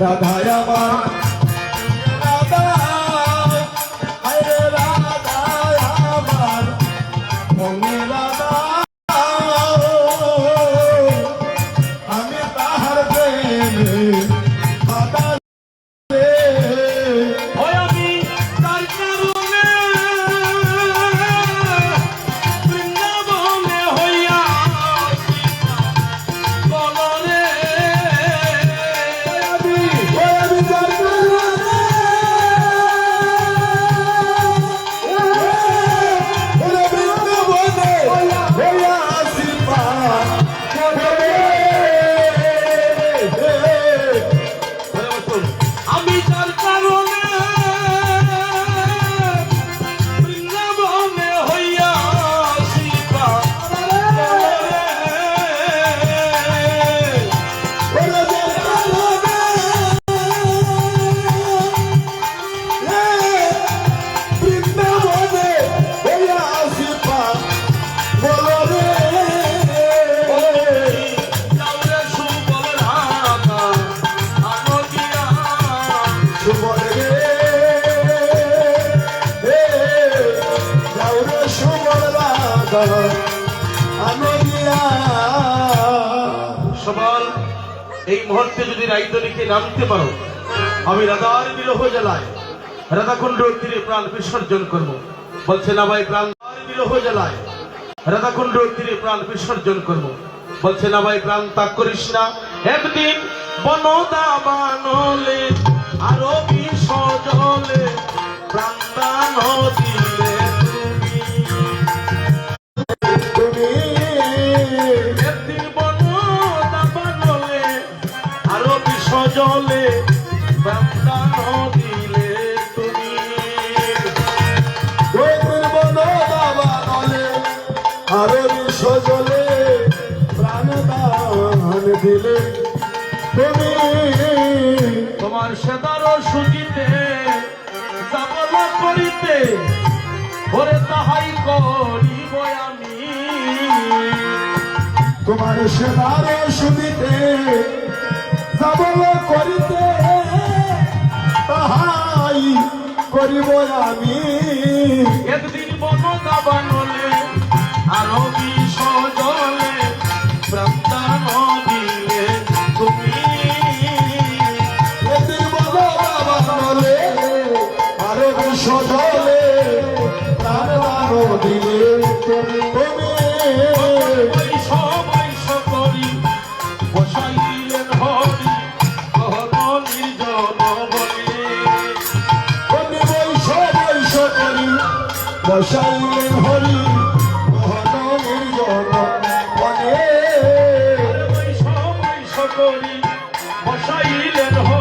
রাধায় আমার রাধা হরে রাধায় আমার মনে রাধা আমি তাহার প্রেমে বাধা রে ওই আমি তার কারণে বৃন্দাবনে হইয়া বলরে সবাল এই মুহূর্তে যদি রাইদনিকে নামতে পারো আমি রাধার বিরহ জ্বালায় রাধাকুণ্ড তীরে প্রাণ বিসর্জন করবো বলছে না ভাই প্রাণ বিরহ জ্বালায় রাধাকুণ্ড তীরে প্রাণ বিসর্জন করবো বলছে না ভাই প্রাণ ত্যাগ করিস না একদিন বনদা বানলে আরো বিসর্জলে প্রাণ দান দিলে জলে প্রাণ দিলে তুমি আরো সজলে প্রাণ দান দিলে তুমি তোমার সেদার সুজিতে যাবল করিতে ওরে তাহাই করিব আমি তোমার সেদার সুজিতে যাবল করিতে তাহাই করিব আমি একদিন বনদা বানলে আরো বিসর্জলে প্রাণ দিলে তুমি একদিন বনদা বানলে আরো বিসর্জলে প্রাণ দিলে তুমি করি বসাইলেন হরি বসাইলেন হরি মোহন নির্জন বনে বৈশ করি বসাইলেন হরি